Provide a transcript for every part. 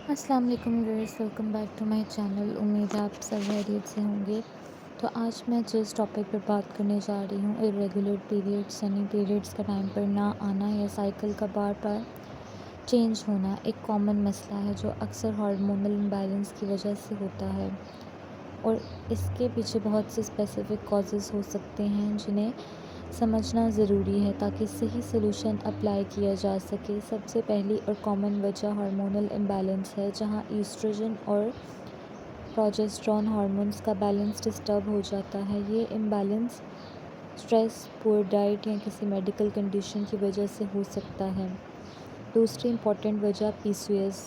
السلام علیکم viewers, welcome back to my channel. امید ہے آپ سب خیریت سے ہوں گے۔ تو آج میں جس ٹاپک پر بات کرنے جا رہی ہوں، ارریگولر پیریڈس یعنی پیریڈس کا ٹائم پر نہ آنا یا سائیکل کا بار بار چینج ہونا ایک کامن مسئلہ ہے جو اکثر ہارمونل امبیلنس کی وجہ سے ہوتا ہے، اور اس کے پیچھے بہت سے اسپیسیفک کازز ہو سکتے ہیں جنہیں سمجھنا ضروری ہے تاکہ صحیح سلوشن اپلائی کیا جا سکے۔ سب سے پہلی اور کامن وجہ ہارمونل امبیلنس ہے، جہاں ایسٹروجن اور پروجسٹرون ہارمونز کا بیلنس ڈسٹرب ہو جاتا ہے۔ یہ امبیلنس اسٹریس، پور ڈائٹ یا کسی میڈیکل کنڈیشن کی وجہ سے ہو سکتا ہے۔ دوسری امپورٹنٹ وجہ PCOS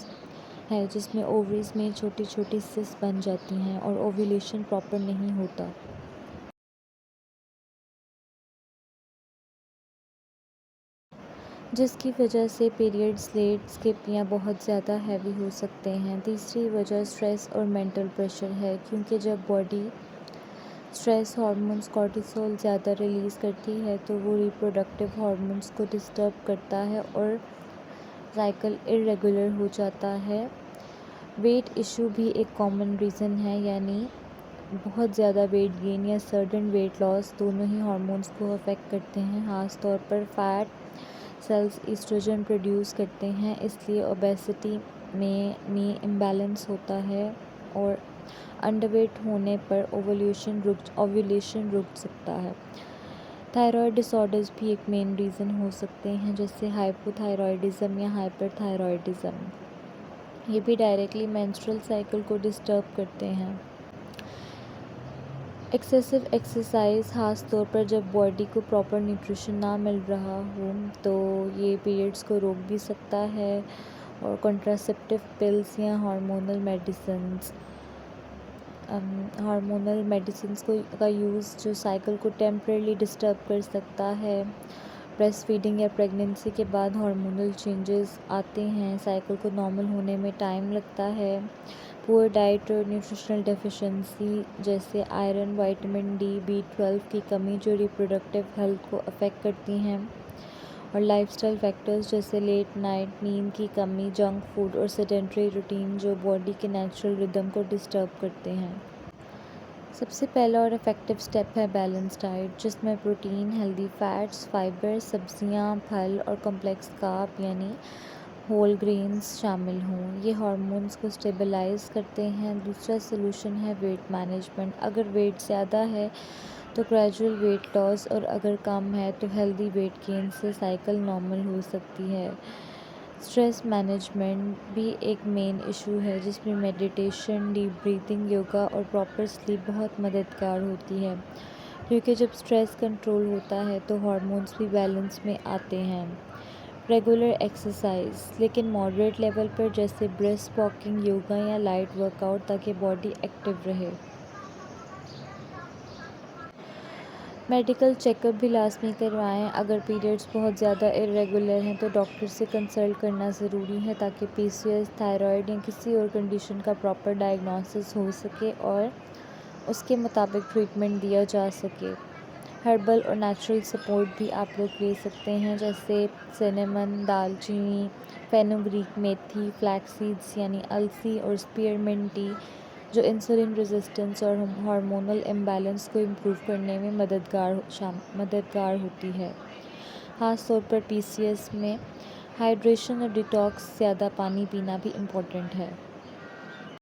ہے، جس میں اووریز میں چھوٹی چھوٹی سسٹ بن جاتی ہیں اور اوویولیشن پراپر نہیں ہوتا، جس کی وجہ سے پیریڈز لیٹ، اسکپ یا بہت زیادہ ہیوی ہو سکتے ہیں۔ تیسری وجہ اسٹریس اور مینٹل پریشر ہے، کیونکہ جب باڈی اسٹریس ہارمونز کورٹیسول زیادہ ریلیز کرتی ہے تو وہ ریپروڈکٹیو ہارمونز کو ڈسٹرب کرتا ہے اور سائیکل ارریگولر ہو جاتا ہے۔ ویٹ ایشو بھی ایک کامن ریزن ہے، یعنی بہت زیادہ ویٹ گین یا سڈن ویٹ لاس دونوں ہی ہارمونز کو افیکٹ کرتے ہیں۔ خاص طور پر فیٹ سیلز ایسٹروجن پروڈیوس کرتے ہیں، اس لیے اوبیسٹی میں امبیلنس ہوتا ہے اور انڈر ویٹ ہونے پر اوویولیشن رک سکتا ہے۔ تھائرائیڈ ڈس آرڈرز بھی ایک مین ریزن ہو سکتے ہیں، جیسے ہائپو تھائرائیڈزم یا ہائپر تھائرائیڈزم۔ یہ بھی ڈائریکٹلی مینسٹرل سائیکل کو ڈسٹرب کرتے ہیں۔ ایکسیسو ایکسرسائز، خاص طور پر جب باڈی کو پراپر نیوٹریشن نہ مل رہا ہو، تو یہ پیریڈز کو روک بھی سکتا ہے۔ اور کنٹراسیپٹیو پلز یا ہارمونل میڈیسنز کا یوز جو سائیکل کو ٹیمپرلی ڈسٹرب کر سکتا ہے۔ بریسٹ فیڈنگ یا پریگنینسی کے بعد ہارمونل چینجز آتے ہیں، سائیکل کو نارمل ہونے میں ٹائم لگتا ہے۔ پور ڈائٹ اور نیوٹریشنل ڈیفیشنسی جیسے آئرن، وٹامن ڈی، B12 کی کمی جو ریپروڈکٹیو ہیلتھ کو افیکٹ کرتی ہیں، اور لائف اسٹائل فیکٹرز جیسے لیٹ نائٹ نیند کی کمی، جنک فوڈ اور سیڈنٹری روٹین جو باڈی کے نیچرل ردم کو ڈسٹرب کرتے ہیں۔ سب سے پہلا اور افیکٹو اسٹیپ ہے بیلنس ڈائٹ، جس میں پروٹین، ہیلدی فیٹس، فائبر، سبزیاں، پھل اور کمپلیکس کارب یعنی ہول گرینز شامل ہوں۔ یہ ہارمونز کو اسٹیبلائز کرتے ہیں۔ دوسرا سلوشن ہے ویٹ مینجمنٹ۔ اگر ویٹ زیادہ ہے تو گریجول ویٹ لاس، اور اگر کم ہے تو ہیلدی ویٹ گین سے سائیکل نارمل ہو سکتی ہے۔ اسٹریس مینجمنٹ بھی ایک مین ایشو ہے، جس میں میڈیٹیشن، ڈیپ بریتھنگ، یوگا اور پراپر سلیپ بہت مددگار ہوتی ہے، کیونکہ جب اسٹریس کنٹرول ہوتا ہے تو ہارمونز بھی بیلنس میں آتے ہیں۔ ریگولر ایکسرسائز، لیکن ماڈریٹ لیول پر، جیسے برسک واکنگ، یوگا یا لائٹ ورک آؤٹ، تاکہ باڈی ایکٹیو رہے۔ میڈیکل چیک اپ بھی لازمی کروائیں۔ اگر پیریڈز بہت زیادہ ارریگولر ہیں تو ڈاکٹر سے کنسلٹ کرنا ضروری ہے تاکہ PCOS، تھائرائیڈ یا کسی اور کنڈیشن کا پراپر ڈائگنوسس ہو سکے اور اس کے مطابق ٹریٹمنٹ دیا جا سکے۔ ہربل اور نیچرل سپورٹ بھی آپ لوگ لے سکتے ہیں، جیسے سینیمن، دال چینی، فینوگریک، میتھی، فلیکس سیڈز یعنی السی، اور اسپیئرمنٹ ٹی جو انسولین ریزسٹنس اور ہارمونل امبیلنس کو امپروو کرنے میں مددگار ہوتی ہے۔ خاص طور پر PCOS میں ہائیڈریشن اور ڈیٹاکس، زیادہ پانی پینا بھی امپورٹنٹ ہے۔